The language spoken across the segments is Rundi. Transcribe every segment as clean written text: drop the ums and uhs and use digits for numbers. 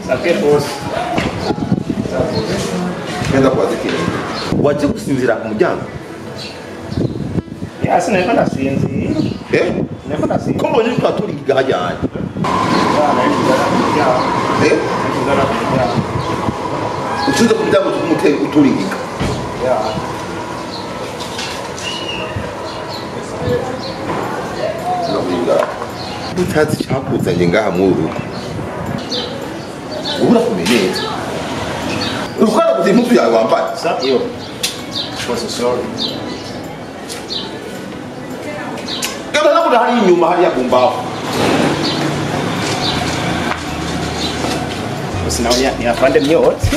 Sake boss. Kenda kwa zikiri. Waje gusinzira ku muryango. Ya sineko ndasinzi. Sineko ndasinzi. Ko mbonye twaturiga hajyanye. Utuze ku muryango tukumutera uturiga. Ya. Utazi cyakuzanye ngaha mu rugo ubura kumenyeza ukora kuzi impuzu yawe wambaye Iyo. Sorry. kana nabura hari inyuma hari yagumbaho Usinaonya ni afande myotsi.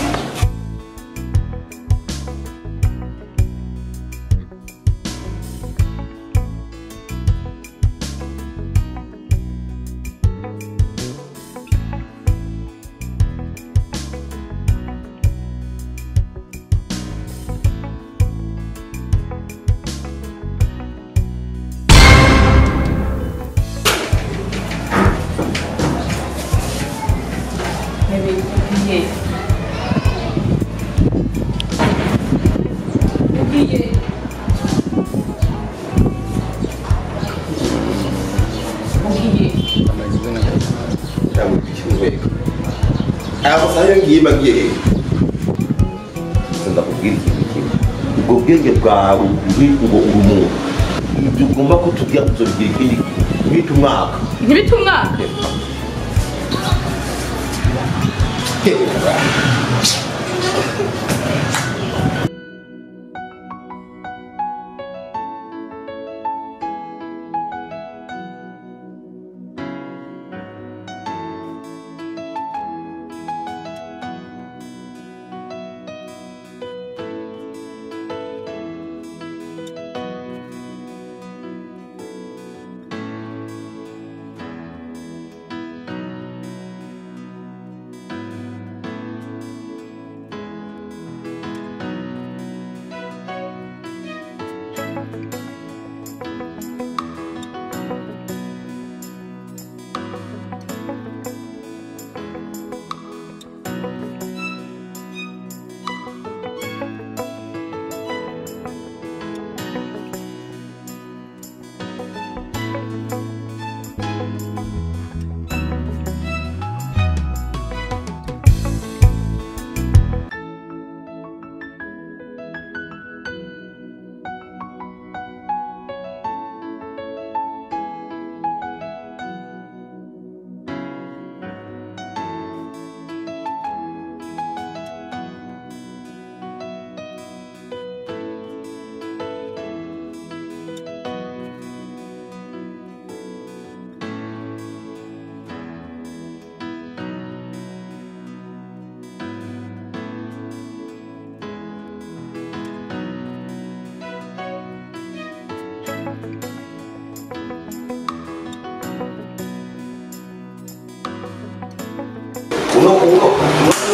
ngiye ndakubwira ubwo bwenge bwawe ngo urumuntu ibyo ugomba kutubwira kuzobigira ikindi bita umwaka ntibita umwaka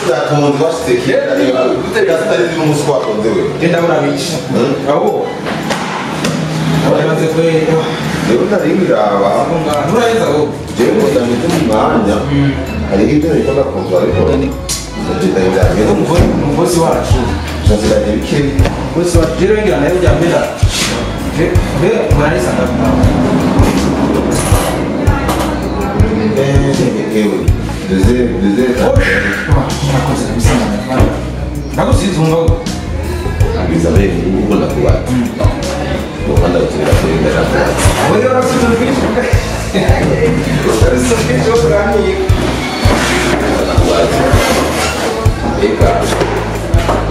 Unatonze wasiteke guterera sitari n'umuswa watonze we Genda murabica. Abo. Abaze kwera. rero ndarimuraba Nuraheza go. jewe ndameze mu mwanya hari ibyo niko nakunze ariko ndagenda ndameze Umukozi wacu. ndazira ibike Umukozi wacu rero ngira nayo byambera. Be muraheza ndakunawe. ewe Dezere Murakoze bisana. Nagusize umugabo. Abizabere uko nakubata Muhanda ukinira kuri ndashaka Oyo rasize ubwishyu. Rasize ubwishyu uraniye. nakubata eka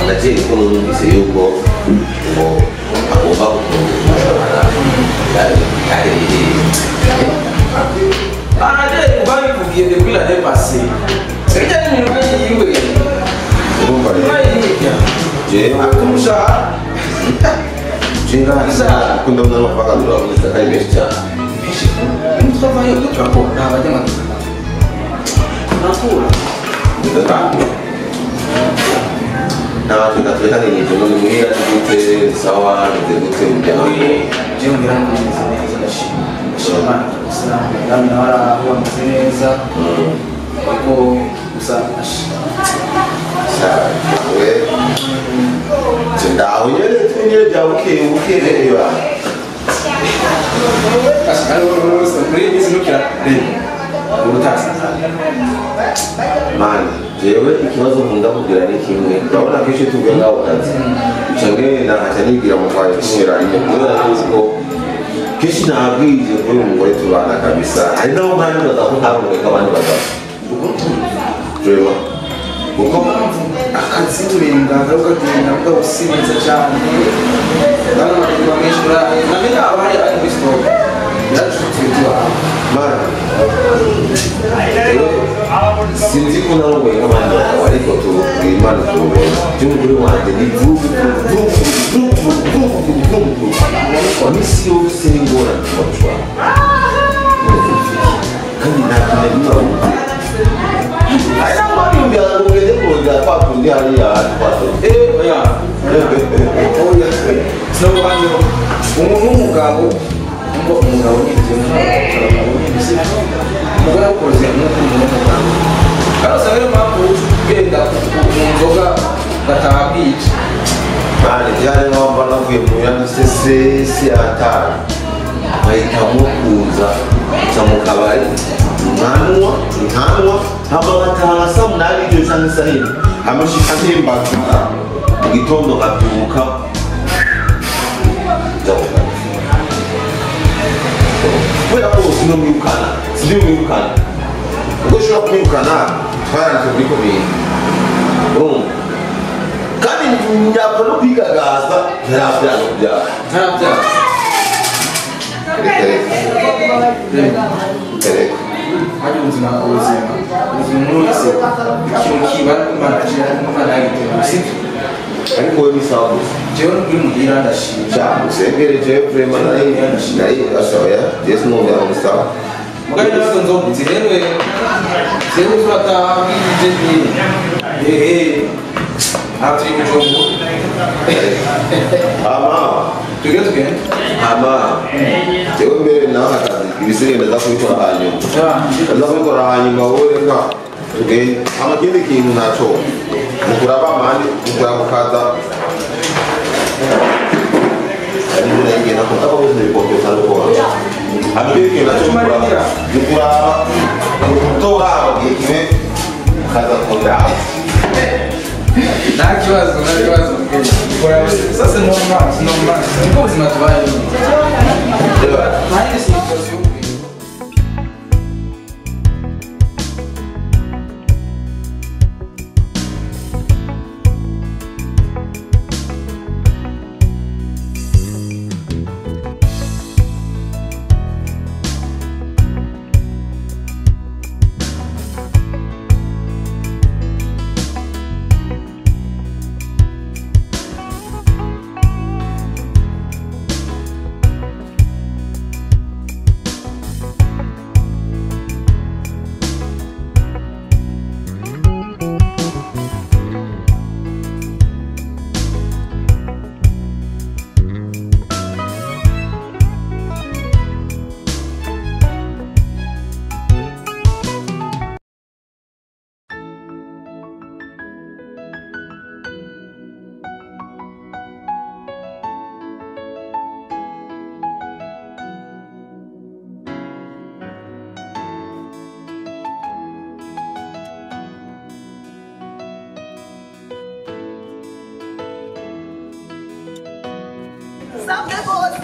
ndakiri ko numvise yuko ngo agomba kutumva Babivugiye depuis l'année passée. C'est qu'il y a une nouvelle yiwe. urumva rero jewe Akumushahara. kuko ndabona amafaranga turabonetse ari menshi cyane Twavayo turakora abanyamaguru. Nakura. n'abantu gatwekanye n'ibyo none muhira gute sawa gute mujyamo Je ngira neza neza ndashima. Ndashima. Ndamira wara huwa neza. ariko gusa we ndaho nyene tunyere bya buke reba muri izi nukira ubutasi mani jewe ikibazo nkunda kugira ni kimwe urabona kenshi tuvuye ngaho kazi ico ngene nkaca nigira mu kwaje tumwera rimwe kubera ko kenshi nabwije kuri umugore tubana kabisa hari naho mpande baza ko ntaboneka abandi bagabo reba kuko akazi urenga ukagenda ugasinza cyane kandi amakuru menshi namenye aba hari ari muri sitoke yaracutse tubaha mani sinzi ko narongoye nk'abandi bagabo ariko imana tubera by'umugore wanjye ni vubu misi yose n'ingorane tubacwara kandi nta kintu rimwe abumva aya mani mbere ngo ngende kurondera kwa kundi hariya twasohoye oya sinabanje umuntu w'umugabo ngo umugabo n'ibyo umugore yakoze nk'umuntu w'umugabo karasa rero mpamvu ugenda mu nzoga gataha bwica mani byari nk'aho mba navuye mu yandi sese atanu nkahitamo kuza nca mu kabari nkanwa hama ngataha nka saa munani iryo canke saa yine hama nshika ntembagura mu gitondo nkabyuka nja mu kazi kubera ko sinomwirukana sinimwirukana ubwo ushobora kumwirukana twaranditse kuri komine urumva kandi nyapfa no kwigagaza ntarabyara no kubyara reka hari ubuzima ubuzima wese ikintu kiba imana imana yagitera sibyo ariko wowe n'isaha gusa jewe n'uri muhira ndashima cyane usengere jewe vrema nari ashoboye jewe sinumvira mu sawa mugari nazo nzoga zihewe zewe turataha bwije ni aha turi mu jombo ama tugende ama jewe mbere nawe akazi ibisigaye ndaza kubikora hanyuma wowe reka tugende ama kindi kintu naco mukuraba mani mukuraba mukaza Nuna ingena kota ko ni ko to salo ko. Ambe ke na chuma mukuraba mutora gikiwe kaza ko da. Nta kibazo sasa normal niko ubuzima tubaye nta situation Stop the boss.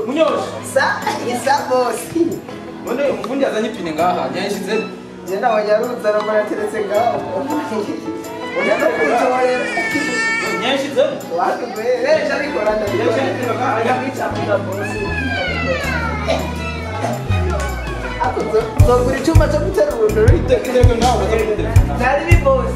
Munyoshi Isa boss. none umufundi yazanye ipine ngaha nyayishize Jenda wanyaruza na marateretse ngaho. Ujana kuchorera. nyayishize Watu wewe shabikora ndabikora. Ako zogura icyuma cyo gutera urundoro. iteko nawe bazakudera Nari bi boss.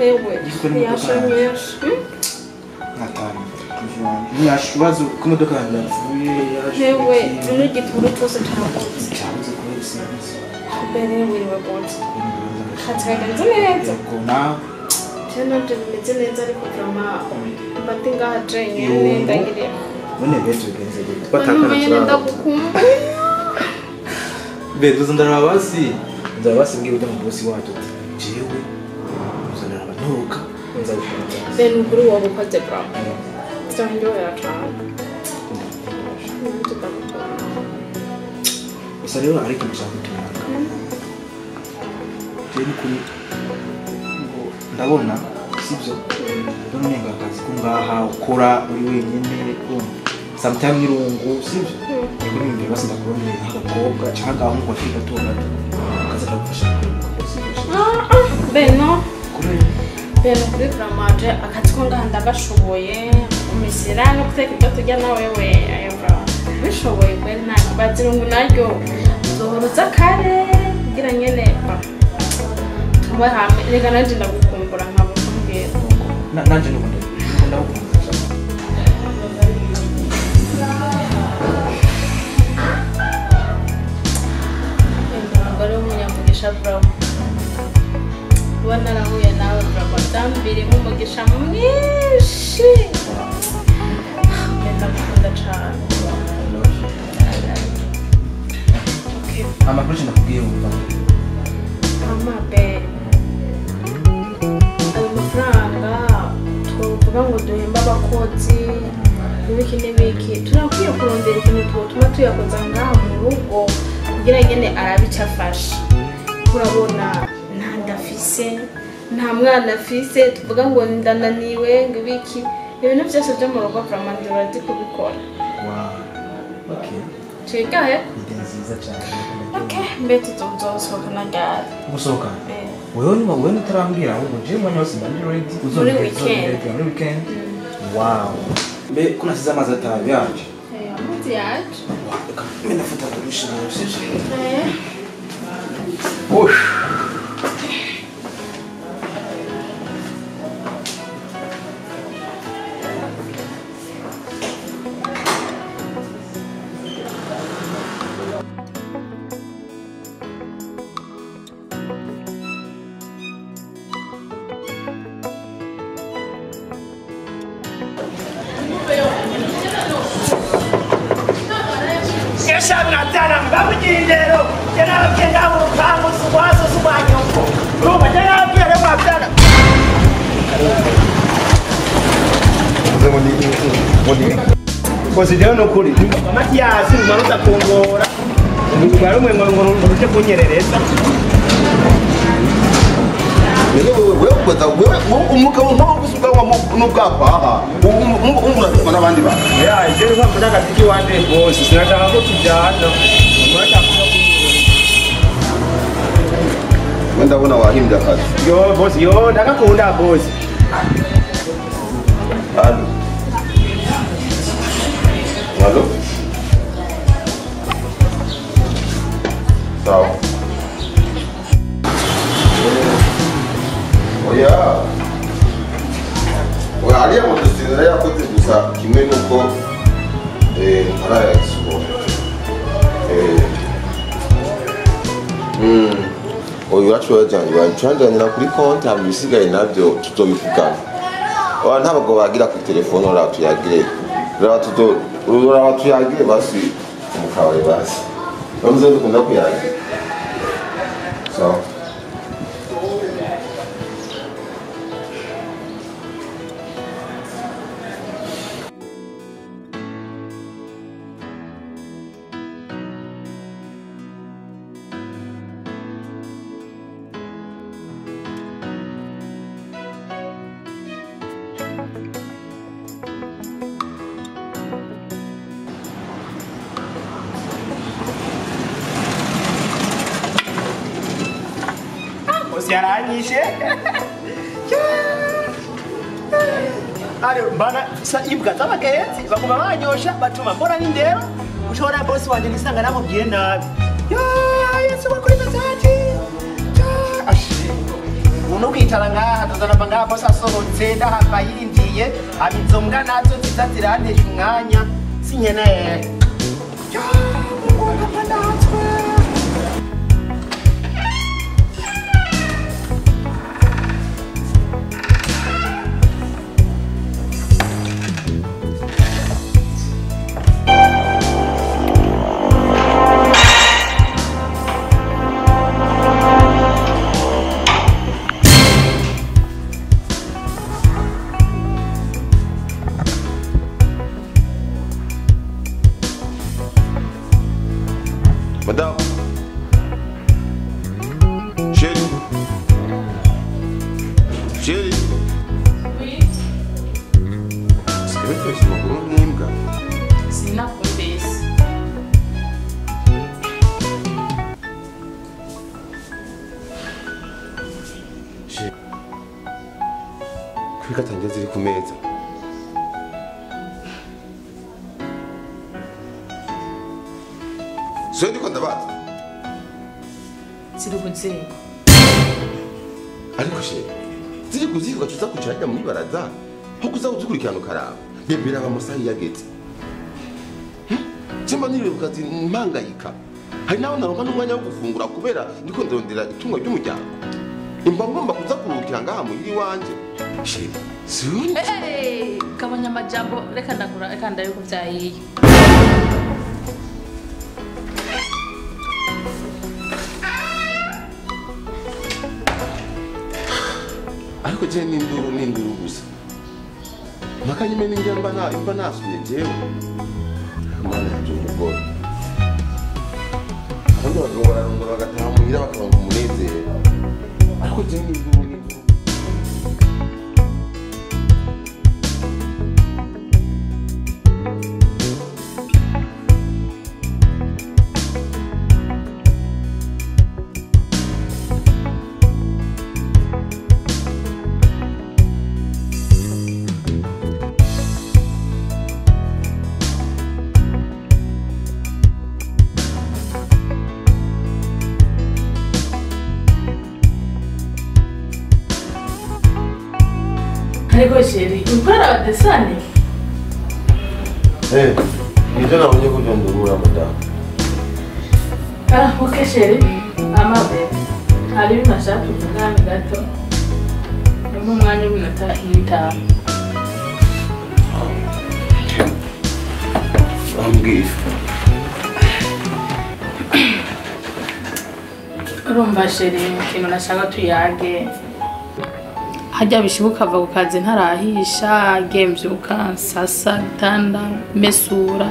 hewe yashanyesha natani ntiyashubazo ko imodoka yanjye yapfuye hewe n'igituru cyose cyagutse cyabuze kubera service mbere wiriwe gutse katsikagenze neza ko nawe cyane bimeze neza ariko vrama mbati ngaha jenyine ndagire none beje genze gute batakana ndagukumbuye beduze ndarabasi ndarabasi ngiye ujya mu bosi wacu jewe uzanara abantuka nzabikora ben ukuri wowe ukoze bravo tsandoya cyane gusa rero ariko ndashaka kutumaka jewe kuri ndabona sibyo ndabona ngo akazi ko ngaha ukora uri wenyine sometimes irungu sibyo kuri imbere basi ndakurondera nk'agakobwa cyangwa aho ngo kwiga tora akaza kagufasha beno kuri gramaje akazi ko ngaha ndagashoboye umisira no guteka ibyo turya nawe we ayobra bishoboye kwe nta bazirungu naryo zohoruza kare kugira nyene tuba hamwe rega nanje ndagukumbura nkabukumbira nanje ndagukumbura umugore w'umunyamugisha bravo uba narahuye nawe bravo ndambire nk'umugisha mwinshi ndagukunda cane amakuru nakubwiye wumva amabe ayo mafaranga twovuga ngo duhemba abakozi n'ibiki n'ibiki turakwiye kurondera ikintu twotuma tuyakoza ngaha mu rugo kugira ngene arabe icyo afasha urabona nta ndafise nta mwana afise tuvuga ngo ndananiwe ngo ibiki ibintu byose byo mu rugo vraiment ndirazi kubikora tugaye nziza cyane okay mbete tuzosohoka na gare gusohoka wewe utarambwira ahubwo je mwanya wose ndi ready muri weekend wow mbe kuna siza amazi atabi yaje amazi yaje mimi nafuta kurushinga yose Natana babujindero yana kenda urupangu suwaso subanyoko ruba yana byere mwabyana Moni kozi rero no kuri Matiyasi umanuza kongora umutwaro umwe ngo ruje kunyerereza wewe umugabo nko gusuka n'ubwakwaha umura n'abandi bantu ya ije nka mbona gatiki wande bose sinashaka ko tujyana ndabona wahimbye akazi yo boss yo ndakakunda boss Allo sawa oya ariya mudusirira yakoze gusa kimwe nuko ntarayasubona oya uracurangira kuri konti hama ibisigaye nabyo tuzobivugana ntabwo bagira kuri telefone uraba tuyagire basi mu kabari basi bamuze dukunda kuyagira sawa yaranyishe ari bana ibwa z'abagenzi baguma banyosha batuma mbona n'indero ushobora boss wanje nisanga namubwiye nabi yesu bakuri batati uno kwicara ngaha tuzanava ngaha bose asohotse ndahava yinjiye hama izo mbwa nazo ziza zirantesha umwanya sinkeneye Natwe. Madame. Chérie. Chérie. Oui, Scrive questo con un'imca. sinakumvise. Chérie. Kuri katangiye ziri ku meza. So ndiko ndabaza. Ziri kuziko. Ariko chérie. Ziri kuziko tuza kucarira muri baraza. Ho kuza kuzikurikirana ukaraba. Bebera bamusahi yageze. Chemba niribuka ati mpangayika. Hari naho naronka n'umwanya wo gufungura kubera ndiko ndondera itungo ry'umuryango. Imba ngomba kuza kuruhukira ngaha muri wanje. Chérie. Suni. Gabanya amajambo reka ndakura reka ndabiko vyayiye. Ariko je n'induru gusa. Makanyime n'injamba imba nasuye jewe. Mana yanje umugore. Abandi bagabo bararongora bagataha muhira bakaronka umunezero. Ariko je n'induru. Ariko sheri, ukora desane? Nivyo nabonye ko vyondurura madamu. Okay sheri, amabe. Hari binashaka kuvugana gato. Nimba umwanya w'iminota nk'itanu. Ambwira. Urumva sheri, ikintu nashaka tuyage. Hajya bishibuka ava ku kazi ntarahisha, gembyuka, sasa, gitanda, mesura,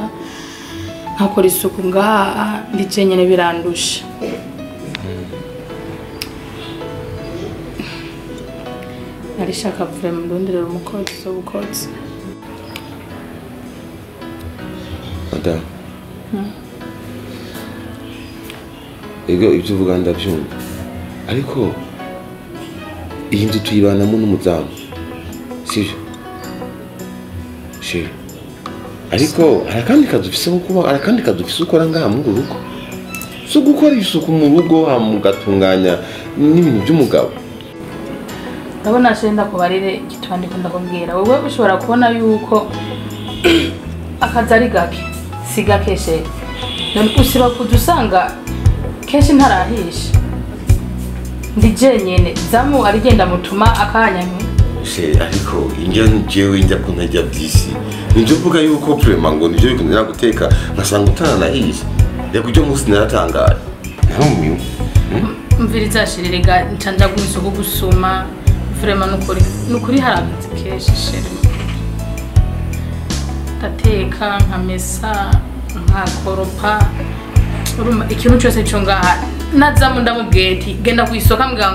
nkakora isuku ngaha, ndije nyene birandusha. Narishaka vraiment ndonderera umukozi w'ubukozi. Madame. Ego ibyo uvuga ndabyumva. Ariko iyi nzu tuyibanamo n'umuzamu. Sivyo? Sheri. Ariko arakandi kadufise kuba arakandi kadufise ukora ngaha mu rugo. So gukora isuku mu rugo hamugatunganya n'ibintu by'umugabo. Ndabona shenda kubarire kitwandiko ndakubwira. Wewe ushobora kubona yuko akazi ari gake. Si gake sheri. None usiba kudusanga kenshi ntarahisha. Ndije nyene zamu arigenda mutuma akanya nke. Sheri ariko injya jewe injya kuntajya byisi. Ninje uvuga yuko prema ngo nivyo bikundira guteka ngasanga utananahisha. Reka ujyo musi naratangaye. Ntumiwe. Mviriza shirerega ncanja gusuko gusuma vraiment nukuri haragitse keshi sheri. Tateka nkamesa nkakoropa uruma ikintu cyose cyo ngaha nazamu ndamubweti genda kwisoka mbwa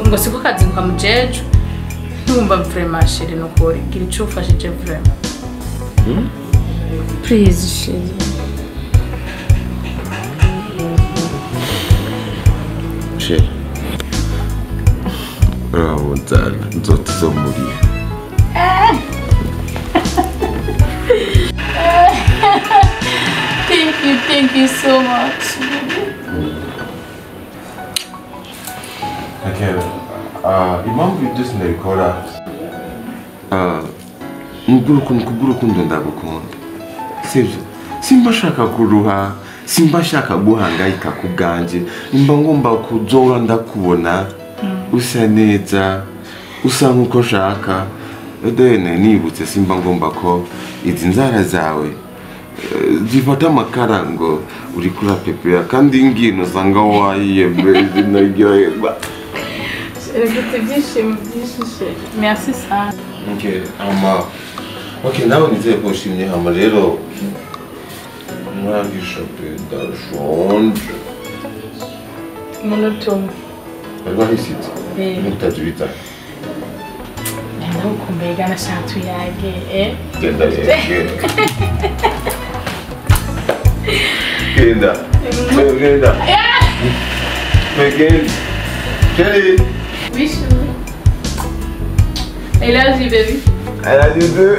ngo siko kazi kwa mujeje ntumba vraiment sheri nukuri gira ico ufashije vraiment. Please sheri. Sheri. Mutana nzote zo muri. Thank you so much. Okay. impamvu ibyo sinabikora kubw'urukundo ndagukunda sibyo simba shaka kuruha simba shaka guhangayika ku bwanjye mba ngomba kuzora ndakubona usa neza usa nk'uko shaka dene nibutse simba ngomba ko izi nzara zawe zifata amakara ngo uri kura pepera kandi ingino usanga wayiyebeze naryoherwa. Merci sana. Okay, nawe nizeye ko ushimye hama rero mwangisha ndashonje. Monotomo. Alba hisitse. Mutajibita. Nenda ukumbega na shatu yage Genda yege. Genda. Genda. Genda. Kelly. Wish you. I love you, baby. I love you too.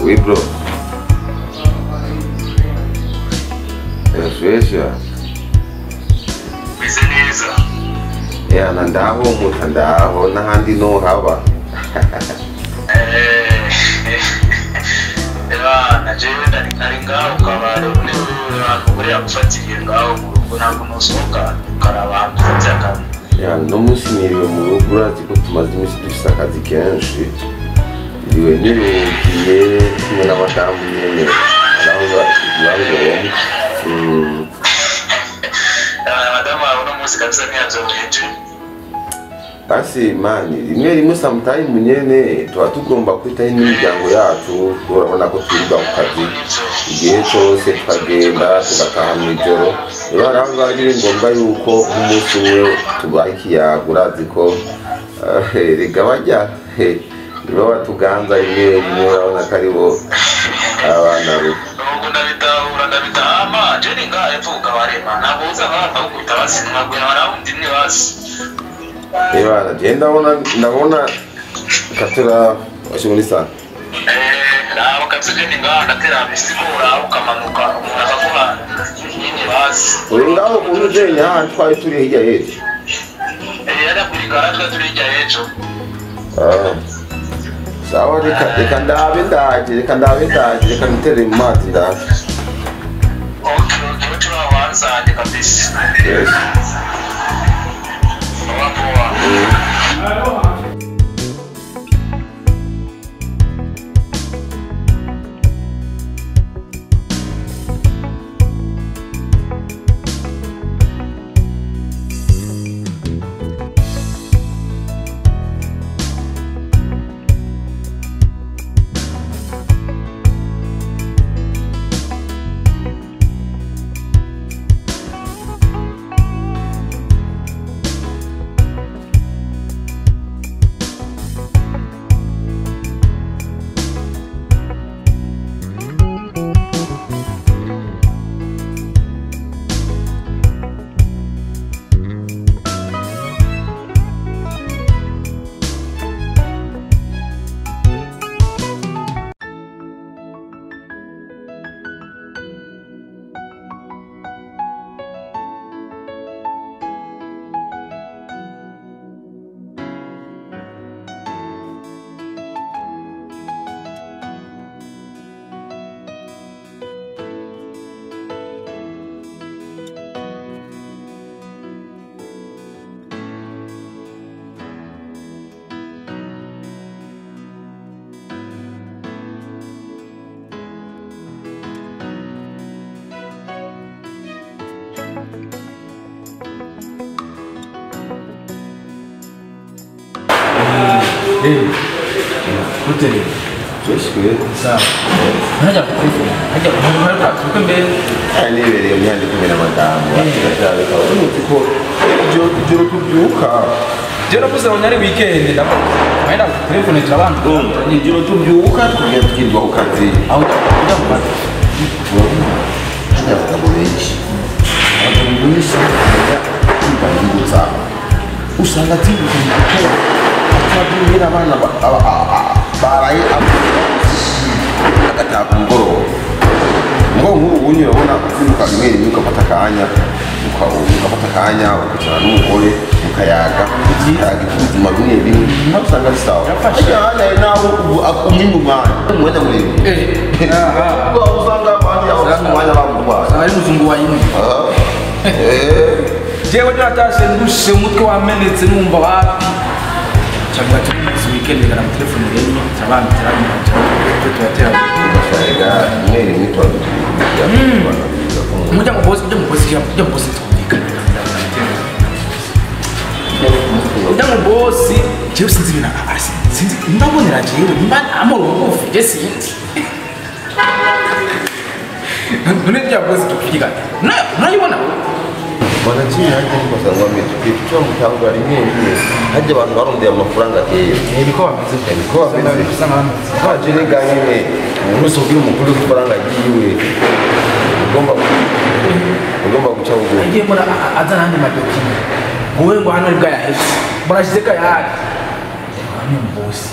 Oui, bro. Suécia. Yeah, nandaho mutandaho n'ahandi no haba. Najewe ndari ngaho ukabare abantu buri agufatiye ngaho mu rugo ntabwo musohoka ukaraba ufatiye akantu. Yeah, no munsi niriwe mu rugo urazi ko tumaze iminsi dufise akazi kenshi. Iriwe nirukiye kumwe n'amadamu nyene araho baje Madamu wawe uno munsi kabisa ntiyazoheje. Basi mani rimwe sometime nyene tuba tugomba kwitaho n'imiryango yacu urabona ko twiga ku kazi igihe cyose tukagenda tugataha mw'ijoro rero haraho ari ngombwa yuko umunsi umwe tubaha ikiyago urazi ko rega bajya nibo batuganza rimwe urabona ko aribo abana be Nubwo ndabitahama jeni ngaho epfuka barema ntabwo uza abana bakubita basi mwabwira barawundi ni basi. Ewa, ndabona katera washimuni sana. Nawe kabisa jeni ngaho ndatera bisikura ukamanuka umuntu akaguha nyine basi. Uri ngaho ukuntu ujenya hano twari turi hirya y'ejo. Yari kurigara twa turi hirya y'ejo. Sawa reka ndabe ndaje reka nitere mu mazi ndaje. Okay, turawanzanye kabisa. Yes. Muduterera. Twishwe. Sawa. Ntajya kukwifuna. Hajya kukwifuna kuko mbere. Nibereye myandi kumwe n'amadamu. Ndashaka uzi ko ijoro tubyuka. Jero kuza unyari weekend ndako. Maenda kukwifuna turabana. Ijoro tubyuka tukagenda tukirwa ku kazi. Aho ujya mu kazi. Abagabo benshi. Abagabo benshi. Kwibangirutsa. usanga atindukanye kuko atabwira abana baraye agataha ku mugoroba nk'ubu unye urabona kwiruka rimwe rimwe ugafata akanya ukicara n'umugore mukayaga ikiyaga cy'ubuzima bimwe bimwe nawe usanga ari sawa ajyana nawe umwanya umwanya muremure usanga abandi umwanya bamutwara ari muzungu wa yimwe jewe natashe ndushe umutwe wamenetse numva wapi cyangwa tuzi weekend ngana mu telefone rero cyabana cyaranye tubatera mwere mwitwa mujya mu boss twumvikana ujya mu boss jewe sinzi bina sinzi ndabonera jewe nimba amoro ubufi je sinzi none bya boss twumvikana nayibona Wanachini hajya kusangwa metu kitu mtango rimwe rimwe hajya abantu barondeye amafaranga ateye niko bameze kwa jene ganyine uruso bw'uyu mukuru w'ifaranga yiwe ugomba guca ubundi ngiye mbona azana handi madokima wowe ngo hano ribwa yaheze mbona shize ka yari ni mbosi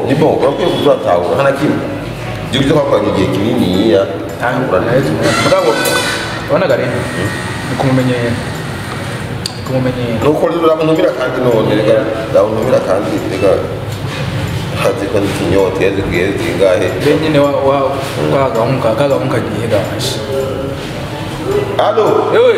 ni bon urakwiye kuzatahura hana kimwe jya kwakwanya igihe kinini ya mugabo urabona garene ni kumumenyera nuko rero urabuntumira kandi none reka urabuntumira kandi reka hazi ko n'ikinyote yeze kugeze zingahe benyine wa kagahunga gihe gashe alo ewe